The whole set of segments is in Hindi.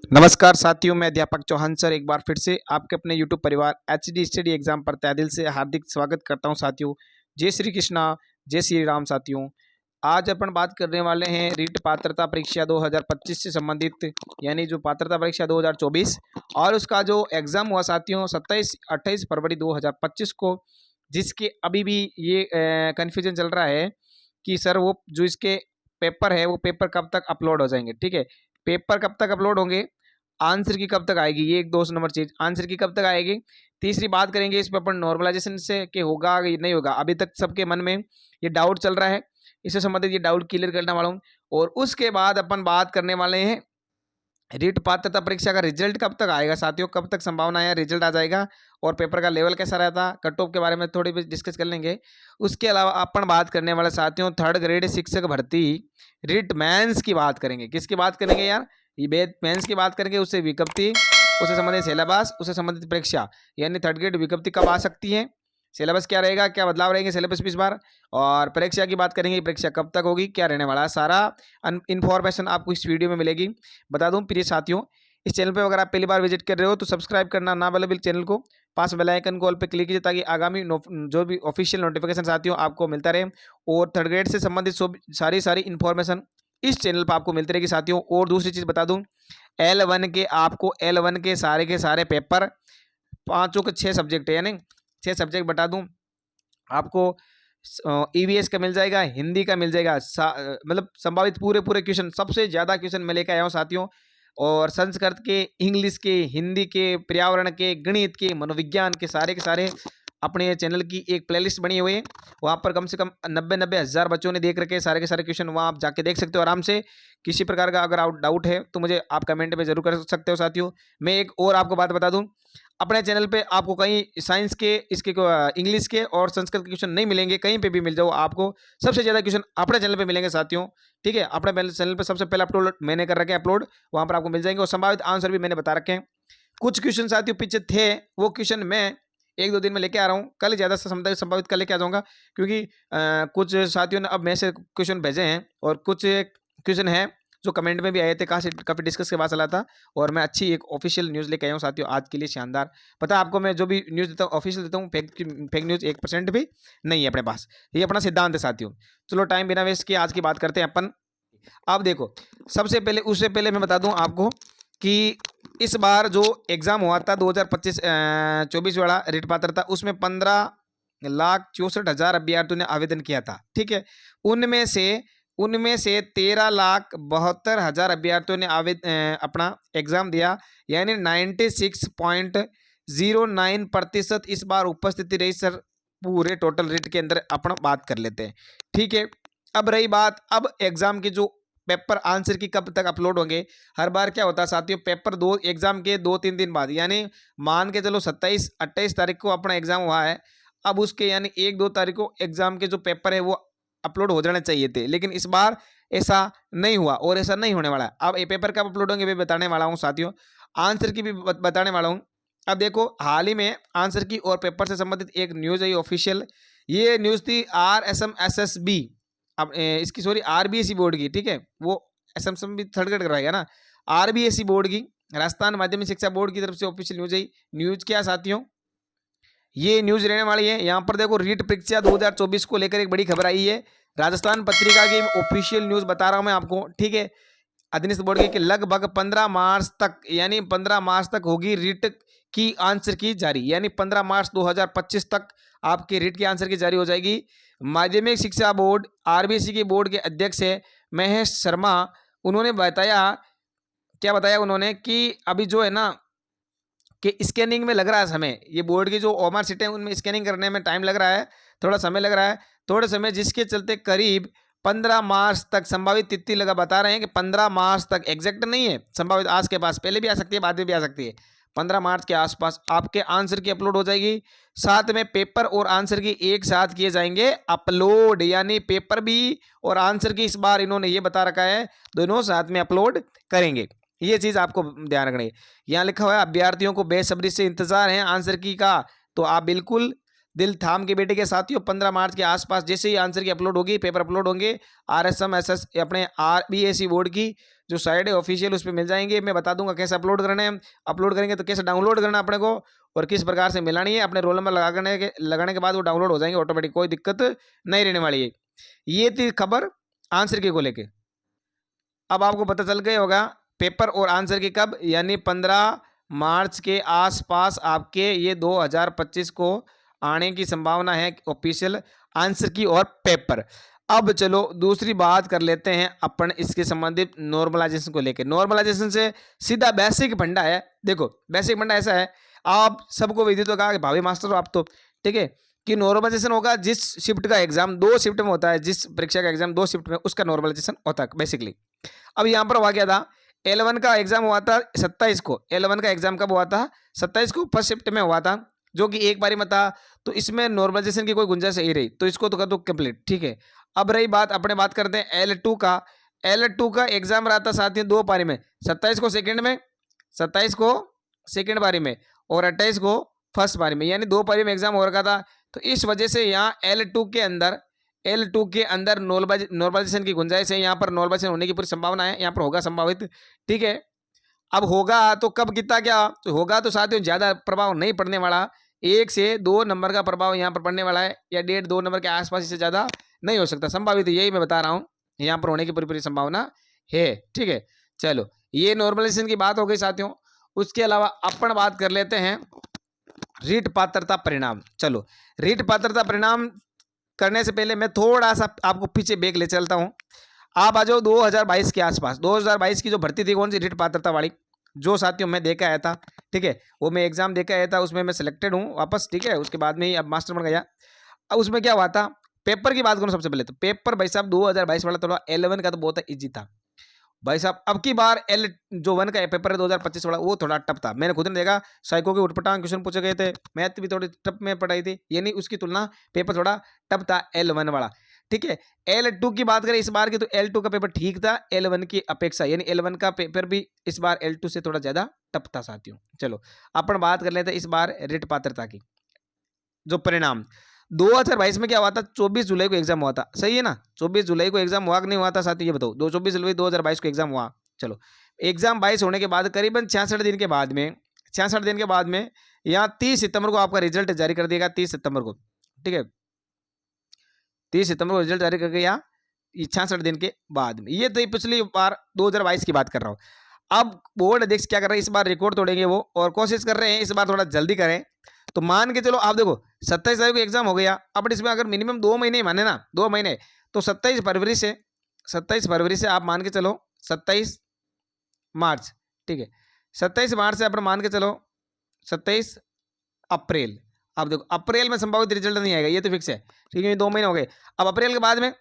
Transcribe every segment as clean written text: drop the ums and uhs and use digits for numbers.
नमस्कार साथियों, मैं अध्यापक चौहान सर एक बार फिर से आपके अपने यूट्यूब परिवार एचडी स्टडी एग्जाम पर तहे दिल से हार्दिक स्वागत करता हूं साथियों। जय श्री कृष्णा, जय श्री राम साथियों। आज अपन बात करने वाले हैं रीट पात्रता परीक्षा 2025 से संबंधित, यानी जो पात्रता परीक्षा 2024 और उसका जो एग्जाम हुआ साथियों 27-28 फरवरी 2025 को, जिसके अभी भी ये कन्फ्यूजन चल रहा है कि सर वो जो इसके पेपर है वो पेपर कब तक अपलोड हो जाएंगे। ठीक है, पेपर कब तक अपलोड होंगे, आंसर की कब तक आएगी, ये एक दो नंबर चीज, आंसर की कब तक आएगी। तीसरी बात करेंगे इस पर अपन नॉर्मलाइजेशन से कि होगा कि नहीं होगा। अभी तक सबके मन में ये डाउट चल रहा है, इससे संबंधित ये डाउट क्लियर करने वाला हूँ। और उसके बाद अपन बात करने वाले हैं रीट पात्रता परीक्षा का रिजल्ट कब तक आएगा साथियों, कब तक संभावना है रिजल्ट आ जाएगा, और पेपर का लेवल कैसा रहता, कट ऑफ के बारे में थोड़ी भी डिस्कस कर लेंगे। उसके अलावा अपन बात करने वाले साथियों थर्ड ग्रेड शिक्षक भर्ती रीट मेंस की बात करेंगे। किसकी बात करेंगे यार, ये मेंस की बात करेंगे। उससे विज्ञप्ति, उससे संबंधित सिलेबस, उससे संबंधित परीक्षा, यानी थर्ड ग्रेड विज्ञप्ति कब आ सकती है, सिलेबस क्या रहेगा, क्या बदलाव रहेंगे सिलेबस में इस बार, और परीक्षा की बात करेंगे, परीक्षा कब तक होगी, क्या रहने वाला है, सारा इन्फॉर्मेशन आपको इस वीडियो में मिलेगी। बता दूं प्रिय साथियों, इस चैनल पे अगर आप पहली बार विजिट कर रहे हो तो सब्सक्राइब करना ना भूलें चैनल को, पास बेल आइकन कॉल पे क्लिक कीजिए ताकि आगामी जो भी ऑफिशियल नोटिफिकेशन साथियों आपको मिलता रहे, और थर्ड ग्रेड से संबंधित सारी इन्फॉर्मेशन इस चैनल पर आपको मिलती रहेगी साथियों। और दूसरी चीज़ बता दूं, L1 के सारे पेपर, पाँचों के 6 सब्जेक्ट है, यानी 6 सब्जेक्ट बता दूं आपको। ईवीएस का मिल जाएगा, हिंदी का मिल जाएगा, मतलब संभावित पूरे क्वेश्चन, सबसे ज़्यादा क्वेश्चन मैं लेकर आया हूँ साथियों। और संस्कृत के, इंग्लिश के, हिंदी के, पर्यावरण के, गणित के, मनोविज्ञान के सारे अपने चैनल की एक प्लेलिस्ट बनी हुई है। वहाँ पर कम से कम 90 हज़ार बच्चों ने देख रखे सारे के सारे क्वेश्चन, वहाँ आप जाके देख सकते हो आराम से। किसी प्रकार का अगर डाउट है तो मुझे आप कमेंट में जरूर कर सकते हो साथियों। मैं एक और आपको बात बता दूं, अपने चैनल पे आपको कहीं साइंस के, इसके इंग्लिश के और संस्कृत के क्वेश्चन नहीं मिलेंगे, कहीं पे भी मिल जाओ आपको सबसे ज़्यादा क्वेश्चन अपने चैनल पे मिलेंगे साथियों। ठीक है, अपने चैनल पे सबसे पहले अपलोड मैंने कर रखे हैं, अपलोड वहाँ पर आपको मिल जाएंगे, और संभावित आंसर भी मैंने बता रखे हैं। कुछ क्वेश्चन साथियों पीछे थे, वो क्वेश्चन मैं एक दो दिन में लेके आ रहा हूँ, कल ज़्यादा से संभावित कल लेके आ जाऊँगा, क्योंकि कुछ साथियों ने अब मैसेज क्वेश्चन भेजे हैं, और कुछ क्वेश्चन है जो कमेंट में भी आए थे, काफ़ी डिस्कस के बाद चला था, और मैं अच्छी एक ऑफिशियल न्यूज़ लेके आया हूँ साथियों आज के लिए, शानदार। पता है आपको, मैं जो भी न्यूज़ देता हूँ ऑफिशियल देता हूँ, फेक न्यूज़ 1% भी नहीं है अपने पास, ये अपना सिद्धांत है साथियों। चलो टाइम बिना वेस्ट किए आज की बात करते हैं अपन। अब देखो, सबसे पहले उससे पहले मैं बता दूं आपको कि इस बार जो एग्ज़ाम हुआ था 2025-24 वाला रीट पात्रता, उसमें 15,64,000 अभ्यर्थियों ने आवेदन किया था। ठीक है, उनमें से 13,72,000 अभ्यर्थियों ने अपना एग्ज़ाम दिया, यानी 96.09% इस बार उपस्थिति रही सर पूरे टोटल रीट के अंदर। अपना बात कर लेते हैं, ठीक है। अब रही बात, अब एग्जाम के जो पेपर आंसर की कब तक अपलोड होंगे। हर बार क्या होता है साथियों, पेपर दो एग्जाम के 2-3 दिन बाद, यानी मान के चलो 27-28 तारीख को अपना एग्जाम हुआ है, अब उसके यानी 1-2 तारीख को एग्जाम के जो पेपर है वो अपलोड हो जाने चाहिए थे, लेकिन इस बार ऐसा नहीं हुआ और ऐसा नहीं होने वाला है। अब ये पेपर कब अपलोड होंगे भी बताने वाला हूँ साथियों, आंसर की भी बताने वाला हूँ। अब देखो, हाल ही में आंसर की और पेपर से संबंधित एक न्यूज़ है ऑफिशियल, ये न्यूज़ थी RSMSSB, अब इसकी सॉरी RBSE बोर्ड की, ठीक है, वो एसएमएम भी थर्ड ग्रेड करवाएगा ना, RBSE बोर्ड की, राजस्थान माध्यमिक शिक्षा बोर्ड की तरफ से ऑफिशियल न्यूज है। न्यूज क्या साथियों, ये न्यूज रहने वाली है। यहाँ पर देखो, रीट परीक्षा 2024 को लेकर एक बड़ी खबर आई है, राजस्थान पत्रिका की ऑफिशियल न्यूज बता रहा हूँ मैं आपको, ठीक है। अधीनस्थ बोर्ड की कि लगभग 15 मार्च तक, यानी 15 मार्च तक होगी रीट की आंसर की जारी, यानी 15 मार्च 2025 तक आपके रीट की आंसर की जारी हो जाएगी। माध्यमिक शिक्षा बोर्ड RBSE के बोर्ड के अध्यक्ष है महेश शर्मा, उन्होंने बताया, क्या बताया उन्होंने कि अभी जो है ना कि स्कैनिंग में लग रहा है समय, ये बोर्ड की जो ओमआर सीटें उनमें स्कैनिंग करने में टाइम लग रहा है, थोड़ा समय लग रहा है, थोड़े समय, जिसके चलते करीब 15 मार्च तक संभावित तिथि लगा बता रहे हैं कि 15 मार्च तक, एग्जैक्ट नहीं है, संभावित आज के पास, पहले भी आ सकती है बाद में भी आ सकती है, 15 मार्च के आसपास आपके आंसर की अपलोड हो जाएगी। साथ में पेपर और आंसर की एक साथ किए जाएंगे अपलोड, यानी पेपर भी और आंसर की इस बार इन्होंने ये बता रखा है दोनों साथ में अपलोड करेंगे, ये चीज़ आपको ध्यान रखनी है। यहाँ लिखा हुआ है अभ्यर्थियों को बेसब्री से इंतजार है आंसर की का, तो आप बिल्कुल दिल थाम के बैठे के साथियों, 15 मार्च के आसपास जैसे ही आंसर की अपलोड होगी, पेपर अपलोड होंगे, RSMSS अपने RBSE बोर्ड की, जो साइट है ऑफिशियल उस पर मिल जाएंगे। मैं बता दूंगा कैसे अपलोड करना है, अपलोड करेंगे तो कैसे डाउनलोड करना है अपने को, और किस प्रकार से मिलानी है। अपने रोल नंबर लगाने के बाद वो डाउनलोड हो जाएंगे ऑटोमेटिक, कोई दिक्कत नहीं रहने वाली है। ये थी खबर आंसर की को लेके। अब आपको पता चल गया होगा पेपर और आंसर की कब, यानी 15 मार्च के आसपास आपके ये 2025 को आने की संभावना है ऑफिशियल आंसर की और पेपर। अब चलो दूसरी बात कर लेते हैं अपन इसके संबंधित नॉर्मलाइजेशन को लेकर। नॉर्मलाइजेशन से सीधा बेसिक फंडा है। देखो बेसिक फंडा ऐसा है, आप सबको विदित होगा कि भावी मास्टर हो आप तो, ठीक है, कि नॉर्मलाइजेशन होगा जिस शिफ्ट का एग्जाम 2 शिफ्ट में होता है, जिस परीक्षा का एग्जाम 2 शिफ्ट में, उसका नॉर्मलाइजेशन होता है बेसिकली। अब यहाँ पर हुआ क्या था, L1 का एग्जाम हुआ था 27 को। L1 का एग्जाम कब हुआ था, 27 को फर्स्ट शिफ्ट में हुआ था, जो कि एक बारी में था। तो इसमें नॉर्मलाइजेशन की कोई गुंजाइश नहीं रही, तो इसको तो कर दो कंप्लीट, ठीक है। अब रही बात, अपने बात करते हैं L2 का। L2 का एग्जाम रहा था साथियों 2 पारी में, 27 को सेकेंड में, 27 को सेकेंड पारी में और 28 को फर्स्ट पारी में, यानी 2 पारी में एग्जाम हो रखा था। तो इस वजह से यहाँ L2 के अंदर नॉर्मलाइजेशन की गुंजाइश है। यहाँ पर नॉर्मलाइजेशन होने की पूरी संभावना है, यहाँ पर होगा संभावित, ठीक है। अब होगा तो कब, कितना, क्या तो होगा, तो साथियों ज़्यादा प्रभाव नहीं पड़ने वाला, 1 से 2 नंबर का प्रभाव यहाँ पर पड़ने वाला है, या 1.5-2 नंबर के आसपास, इससे ज़्यादा नहीं हो सकता। संभावित यही मैं बता रहा हूँ, यहाँ पर होने की पूरी संभावना है, ठीक है। चलो ये नॉर्मलाइजेशन की बात हो गई साथियों। उसके अलावा अपन बात कर लेते हैं रीट पात्रता परिणाम। चलो रीट पात्रता परिणाम करने से पहले मैं थोड़ा सा आपको पीछे बैक ले चलता हूं। आप आ जाओ 2022 के आसपास। 2022 की जो भर्ती थी कौन सी, रीट पात्रता वाली, जो साथियों मैं देकर आया था, ठीक है, वो मैं एग्जाम देकर आया था, उसमें मैं सिलेक्टेड हूँ वापस, ठीक है। उसके बाद में ही अब मास्टर बन गया। अब उसमें क्या हुआ था, पेपर की बात करूँ सबसे पहले, तो पेपर भाई साहब 2022 वाला थोड़ा L1 का तो बहुत ईजी था भाई साहब। अब की बार जो 1 का पेपर है 2025 वाला, वो थोड़ा टफ था। मैंने खुद ने देखा, साइको के उठपटांग क्वेश्चन पूछे गए थे, मैथ भी थोड़ी टफ में पढ़ाई थी, यानी उसकी तुलना पेपर थोड़ा टफ था L1 वाला, ठीक है। L2 की बात करें इस बार की, तो L2 का पेपर ठीक था L1 की अपेक्षा, यानी L1 का पेपर भी इस बार L2 से थोड़ा ज्यादा टफ था साथियों। चलो अपन बात कर लेते हैं इस बार रीट पात्रता की जो परिणाम। 2022 में क्या हुआ था, 24 जुलाई को एग्जाम हुआ था, सही है ना। 24 जुलाई को एग्जाम हुआ कि नहीं हुआ था साथियों, ये बताओ। 24 जुलाई 2022 को एग्जाम हुआ। चलो एग्जाम 22 होने के बाद करीबन 66 दिन के बाद में, 66 दिन के बाद में यहाँ 30 सितंबर को आपका रिजल्ट जारी कर दिएगा, 30 सितंबर को, ठीक है। 30 सितंबर को रिजल्ट जारी करके यहाँ 66 दिन के बाद में, ये तो पिछली बार 2022 की बात कर रहा हूँ। अब बोर्ड अध्यक्ष क्या कर रहे हैं, इस बार रिकॉर्ड तोड़ेंगे वो, और कोशिश कर रहे हैं इस बार थोड़ा जल्दी करें। तो मान के चलो आप देखो 27 तारीख को एग्जाम हो गया, अब इसमें अगर मिनिमम 2 महीने ही माने ना, 2 महीने, तो 27 फरवरी से आप मान के चलो 27 मार्च, ठीक है। 27 मार्च से अपन मान के चलो 27 अप्रैल। अब देखो अप्रैल में संभावित रिजल्ट नहीं आएगा, ये तो फिक्स है, ठीक है। 2 महीने हो गए। अब अप्रैल के बाद में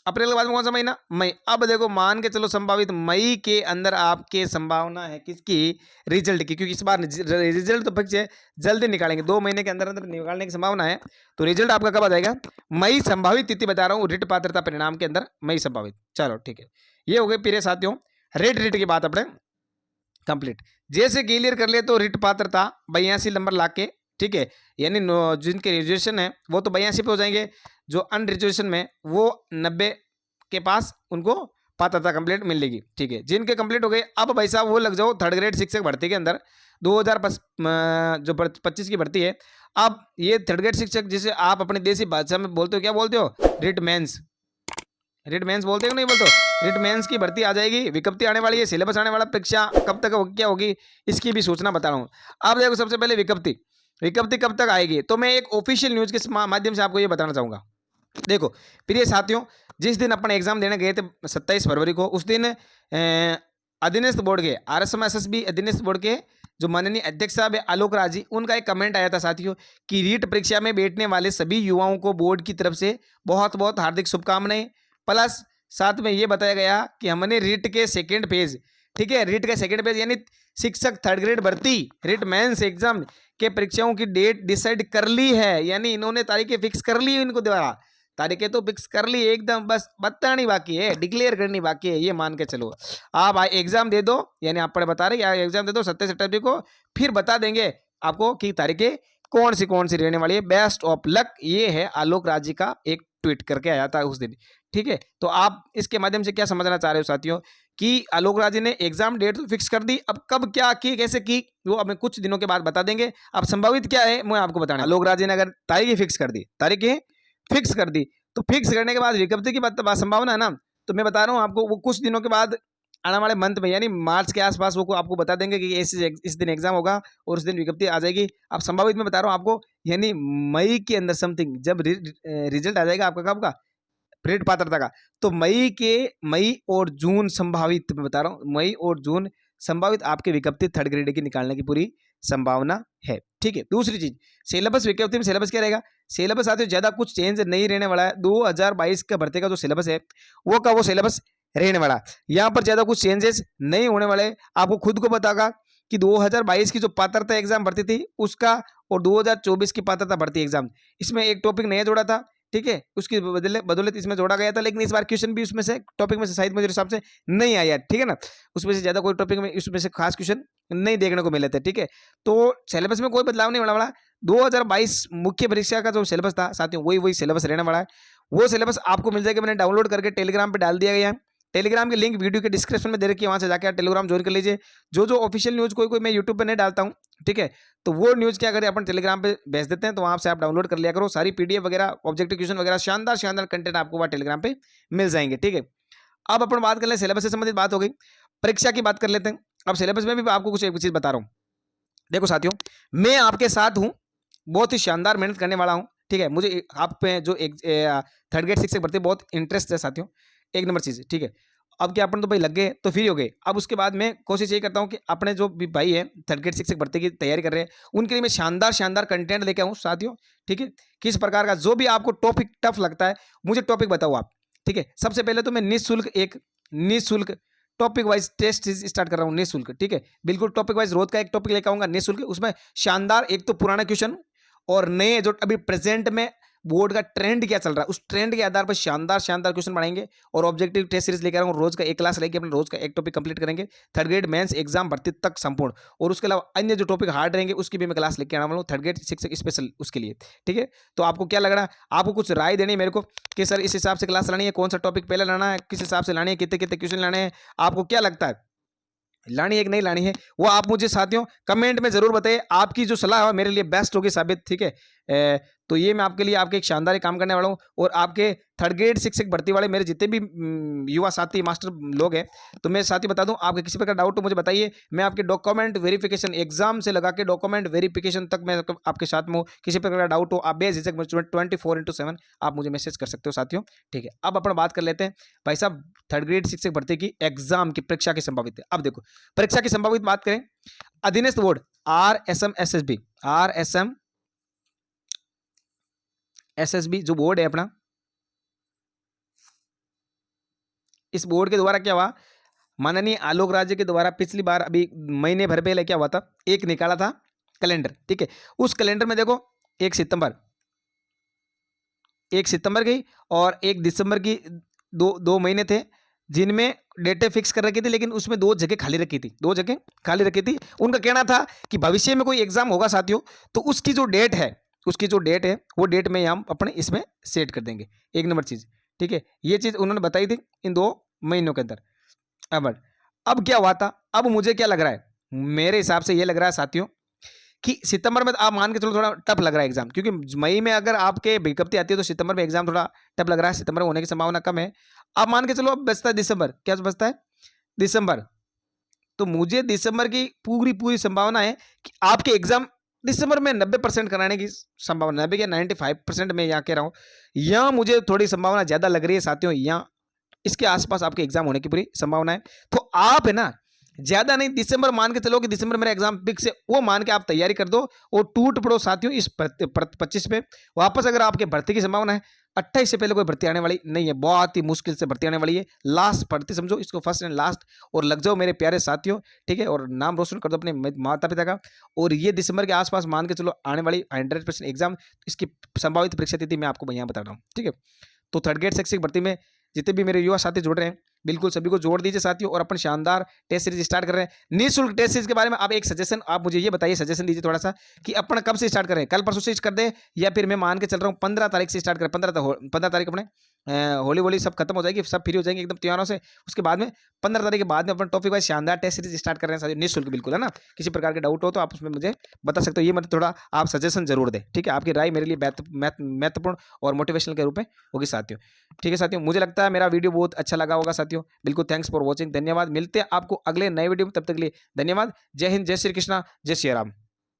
कौन सा महीना, मई। अब देखो मान के चलो संभावित मई के अंदर आपके संभावना है किसकी, रिजल्ट की, क्योंकि इस बार रिजल्ट तो फिक्स है, जल्दी निकालेंगे, 2 महीने के अंदर अंदर निकालने की संभावना है। तो रिजल्ट आपका कब आ जाएगा, मई। संभावित तिथि बता रहा हूँ रीट पात्रता परिणाम के अंदर, मई संभावित। चलो ठीक है, ये हो गए प्रिय साथियों रीट की बात अपने कंप्लीट। जैसे क्लियर कर ले तो रीट पात्रता 82 नंबर ला के, ठीक है, यानी जिनके ग्रेजुएशन है वो तो 82 पे हो जाएंगे, जो अन ग्रेजुएशन में वो 90 के पास उनको पात्रता कंप्लीट मिलेगी, ठीक है। जिनके कंप्लीट हो गए, अब भाई साहब वो लग जाओ थर्ड ग्रेड शिक्षक भर्ती के अंदर 2025 की भर्ती है। अब ये थर्ड ग्रेड शिक्षक जिसे आप अपनी देसी भाषा में बोलते हो, क्या बोलते हो, रिट मेंस बोलते हो नहीं बोलते हो, रिट मेंस की भर्ती आ जाएगी, विज्ञप्ति आने वाली है, सिलेबस आने वाला, परीक्षा कब तक होगी, क्या होगी, इसकी भी सूचना बता रहा हूँ। अब देखो सबसे पहले विज्ञप्ति कब तक आएगी, तो मैं एक ऑफिशियल न्यूज के माध्यम से आपको ये बताना चाहूंगा। देखो प्रिय साथियों, जिस दिन अपन एग्जाम देने गए थे 27 फरवरी को, उस दिन अधीनस्थ बोर्ड के RSM-SSB अधीनस्थ बोर्ड के जो माननीय अध्यक्ष साहब है आलोक राज जी, उनका एक कमेंट आया था साथियों कि रीट परीक्षा में बैठने वाले सभी युवाओं को बोर्ड की तरफ से बहुत बहुत हार्दिक शुभकामनाएं। प्लस साथ में ये बताया गया कि हमने रीट के सेकेंड फेज, ठीक है, रीट का सेकेंड फेज यानी शिक्षक थर्ड ग्रेड भर्ती रिट मेंस एग्जाम के परीक्षाओं की डेट डिसाइड कर ली है, यानी इन्होंने तारीखें फिक्स कर ली, इनको द्वारा तारीखें तो फिक्स कर ली एकदम, बस बतानी बाकी है, डिक्लेयर करनी बाकी है, ये मान के चलो। आप एग्जाम दे दो, यानी आप बता रहे एग्जाम दे दो 27 सितंबर को, फिर बता देंगे आपको कि तारीखें कौन सी रहने वाली है। बेस्ट ऑफ लक, ये है आलोक राज जी का एक ट्वीट करके आया था उस दिन। ठीक है, तो आप इसके माध्यम से क्या समझना चाह रहे हो साथियों कि आलोक राज जी ने एग्जाम डेट तो फिक्स कर दी, अब कब क्या की कैसे की वो हमें कुछ दिनों के बाद बता देंगे। अब संभावित क्या है मैं आपको बताना, आलोक राज जी ने अगर तारीख फिक्स कर दी, तारीख फिक्स कर दी, तो फिक्स करने के बाद विज्ञप्ति की संभावना है ना, तो मैं बता रहा हूँ आपको वो कुछ दिनों के बाद आने वाले मंथ में यानी मार्च के आसपास वो आपको बता देंगे कि इस दिन एग्जाम होगा और उस दिन विज्ञप्ति आ जाएगी। आप संभावित में बता रहा हूँ आपको, यानी मई के अंदर समथिंग जब रिजल्ट आ जाएगा आपका कब का प्रीलिट पात्रता का, तो मई और जून संभावित मैं बता रहा हूँ, मई और जून संभावित आपके विज्ञप्ति थर्ड ग्रेड की निकालने की पूरी संभावना है। ठीक है, दूसरी चीज सिलेबस, विज्ञप्ति में सिलेबस क्या रहेगा, सिलेबस साथियों ज्यादा कुछ चेंज नहीं रहने वाला है। 2022 का भर्ती का जो सिलेबस है वो सिलेबस रहने वाला, यहाँ पर ज्यादा कुछ चेंजेस नहीं होने वाले। आपको खुद को बतागा कि 2022 की जो पात्रता एग्जाम भर्ती थी उसका और 2024 की पात्रता भर्ती एग्जाम, इसमें एक टॉपिक नया जोड़ा था। ठीक है, उसकी बदौलत इसमें जोड़ा गया था, लेकिन इस बार क्वेश्चन भी उसमें से टॉपिक में से शायद मेरे हिसाब से नहीं आया। ठीक है ना, उसमें से ज्यादा कोई टॉपिक में उसमें से खास क्वेश्चन नहीं देखने को मिले थे। ठीक है, तो सिलेबस में कोई बदलाव नहीं होने वाला। 2022 मुख्य परीक्षा का जो सिलेबस था साथियों वही सिलेबस रहने वाला है। वो सिलेबस आपको मिल जाएगा, मैंने डाउनलोड करके टेलीग्राम पे डाल दिया गया है। टेलीग्राम की लिंक वीडियो के डिस्क्रिप्शन में दे रखी है, वहां से जाकर आप टेलीग्राम ज्वाइन कर लीजिए। जो ऑफिशियल न्यूज कोई मैं यूट्यूब पे नहीं डालता हूँ, ठीक है, तो वो न्यूज क्या करें अपन टेलीग्राम पे भेज देते हैं, तो वहां से आप डाउनलोड कर लिया करो। सारी पीडीएफ वगैरह ऑब्जेक्टिव क्वेश्चन वगैरह शानदार कंटेंट आपको वहाँ टेलीग्राम पे मिल जाएंगे। ठीक है, अब अपन बात कर ले, सिलेबस से संबंधित बात हो गई, परीक्षा की बात कर लेते हैं। अब सिलेबस में भी आपको कुछ एक चीज बता रहा हूँ। देखो साथियों, मैं आपके साथ हूँ, बहुत ही शानदार मेहनत करने वाला हूँ। ठीक है, मुझे आप पे जो एक थर्ड ग्रेड शिक्षक भर्ती बहुत इंटरेस्ट है साथियों, एक नंबर चीज। ठीक है, अब क्या अपन तो भाई लग गए तो फ्री हो गए। अब उसके बाद मैं कोशिश यही करता हूँ कि अपने जो भी भाई है थर्ड ग्रेड शिक्षक भर्ती की तैयारी कर रहे हैं उनके लिए मैं शानदार कंटेंट लेके आऊँ साथियों। ठीक है, किस प्रकार का जो भी आपको टॉपिक टफ लगता है मुझे टॉपिक बताओ आप। ठीक है, सबसे पहले तो मैं निःशुल्क टॉपिक वाइज टेस्ट स्टार्ट कर रहा हूँ, निःशुल्क। ठीक है, बिल्कुल टॉपिक वाइज रोज का एक टॉपिक लेकर आऊंगा निःशुल्क, उसमें शानदार एक तो पुराना क्वेश्चन और नए जो अभी प्रेजेंट में बोर्ड का ट्रेंड क्या चल रहा है उस ट्रेंड के आधार पर शानदार क्वेश्चन बनाएंगे और ऑब्जेक्टिव टेस्ट सीरीज लेकर आऊंगा। रोज का एक क्लास लेके अपने रोज का एक टॉपिक कंप्लीट करेंगे, थर्ड ग्रेड मेंस एग्जाम भर्ती तक संपूर्ण। और उसके अलावा अन्य जो टॉपिक हार्ड रहेंगे उसकी भी मैं क्लास लेके आने वाला हूँ, थर्ड ग्रेड शिक्षक स्पेशल उसके लिए। ठीक है, तो आपको क्या लग रहा है, आपको कुछ राय देनी है मेरे को कि सर इस हिसाब से क्लास लानी है, कौन सा टॉपिक पहले लाना है, किस हिसाब से लानी है, कितने कितने क्वेश्चन लाने हैं, आपको क्या लगता है लानी है कि नहीं लानी है, वो आप मुझे साथियों कमेंट में जरूर बताइए। आपकी जो सलाह है मेरे लिए बेस्ट होगी साबित। ठीक है, तो ये मैं आपके लिए आपके एक शानदार काम करने वाला हूँ। और आपके थर्ड ग्रेड शिक्षक भर्ती वाले मेरे जितने भी युवा साथी मास्टर लोग हैं, तो मैं साथी बता दूं, आपके किसी प्रकार डाउट हो मुझे बताइए। मैं आपके डॉक्यूमेंट वेरिफिकेशन एग्जाम से लगा के डॉक्यूमेंट वेरिफिकेशन तक मैं आपके साथ में हूँ। किसी प्रकार का डाउट हो आप बेझिझक 24/7 आप मुझे मैसेज कर सकते हो साथियों। ठीक है, अब अपन बात कर लेते हैं भाई साहब थर्ड ग्रेड शिक्षक भर्ती की एग्जाम की परीक्षा की संभावित। अब देखो परीक्षा की संभावित बात करें, अधीनस्थ बोर्ड RSM SSB जो बोर्ड है अपना, इस बोर्ड के द्वारा क्या हुआ, माननीय आलोक राज के द्वारा पिछली बार अभी महीने भर पहले क्या हुआ था, एक निकाला था कैलेंडर। ठीक है, उस कैलेंडर में देखो 1 सितंबर की और 1 दिसंबर की दो महीने थे जिनमें डेटें फिक्स कर रखी थी, लेकिन उसमें 2 जगह खाली रखी थी, 2 जगह खाली रखी थी। उनका कहना था कि भविष्य में कोई एग्जाम होगा साथियों तो उसकी जो डेट है वो डेट में हम अपने इसमें सेट कर देंगे, एक नंबर चीज। ठीक है, ये चीज उन्होंने बताई थी इन 2 महीनों के अंदर। अब क्या हुआ था, अब मुझे क्या लग रहा है, मेरे हिसाब से ये लग रहा है साथियों कि सितंबर में आप मान के चलो थोड़ा टफ लग रहा है एग्जाम, क्योंकि मई में अगर आपके विज्ञप्ति आती है तो सितंबर में एग्जाम थोड़ा टफ लग रहा है, सितंबर में होने की संभावना कम है। आप मान के चलो अब बचता है दिसंबर, क्या बचता है दिसंबर, तो मुझे दिसंबर की पूरी संभावना है कि आपके एग्जाम दिसंबर में 90% कराने की संभावना, 90 या 95% में यहाँ कह रहा हूँ, यहाँ मुझे थोड़ी संभावना ज्यादा लग रही है साथियों, यहाँ इसके आसपास आपके एग्जाम होने की पूरी संभावना है। तो आप है ना ज्यादा नहीं, दिसंबर मान के चलो कि दिसंबर मेरा एग्जाम फिक्स है, वो मान के आप तैयारी कर दो और टूट पड़ो साथियों इस 25 पे वापस। अगर आपके भर्ती की संभावना है 28 से पहले कोई भर्ती आने वाली नहीं है, बहुत ही मुश्किल से भर्ती आने वाली है, लास्ट भर्ती समझो इसको, फर्स्ट एंड लास्ट, और लग जाओ मेरे प्यारे साथियों। ठीक है, और नाम रोशन कर दो अपने माता पिता का। और ये दिसंबर के आसपास मान के चलो आने वाली 100% एग्जाम, इसकी संभावित परीक्षा तिथि मैं आपको यहाँ बता रहा हूँ। ठीक है, तो थर्ड ग्रेड शिक्षक भर्ती में जितने भी मेरे युवा साथी जुड़ रहे हैं बिल्कुल सभी को जोड़ दीजिए साथियों, और अपन शानदार टेस्ट सीरीज स्टार्ट कर रहे हैं। निःशुल्क टेस्ट सीरीज के बारे में आप एक सजेशन, आप मुझे ये बताइए, सजेशन दीजिए थोड़ा सा कि अपन कब से स्टार्ट करें, कल परसों से स्टार्ट कर दें, या फिर मैं मान के चल रहा हूँ 15 तारीख से स्टार्ट करें। 15 तारीख अपने होली वोली सब खत्म हो जाएगी, सब फ्री हो जाएंगे एकदम त्योहारों से, उसके बाद में 15 तारीख के बाद में अपन टॉपिक वाइज शानदार टेस्ट सीरीज स्टार्ट कर रहे हैं साथियों, निःशुल्क बिल्कुल, है ना। किसी प्रकार के डाउट हो तो आप उसमें मुझे बता सकते हो, ये मतलब थोड़ा आप सजेशन जरूर दें, ठीक है। आपकी राय मेरे लिए महत्वपूर्ण और मोटिवेशनल के रूप में होगी साथियों। ठीक है साथियों, मुझे लगता है मेरा वीडियो बहुत अच्छा लगा होगा साथियों। बिल्कुल थैंक्स फॉर वॉचिंग, धन्यवाद। मिलते हैं आपको अगले नए वीडियो में, तब तक के लिए धन्यवाद। जय हिंद, जय श्री कृष्णा, जय श्री राम।